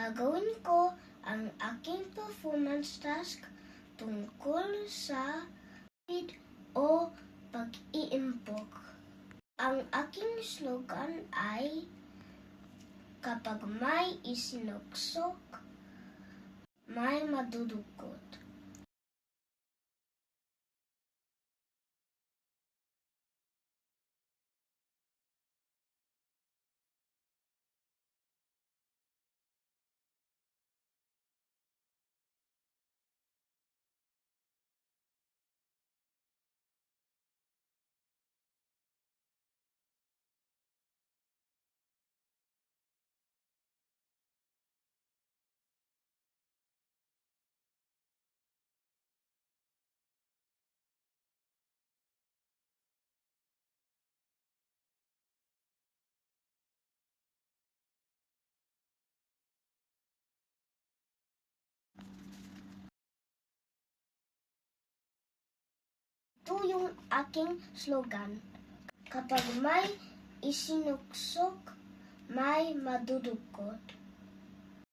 gagawin ko ang aking performance task tungkol sa speed o pag-iimpok. Ang aking slogan ay, kapag may isinuksok, may madudukot. Ito yung aking slogan. Kapag may isinuksok, may madudukot.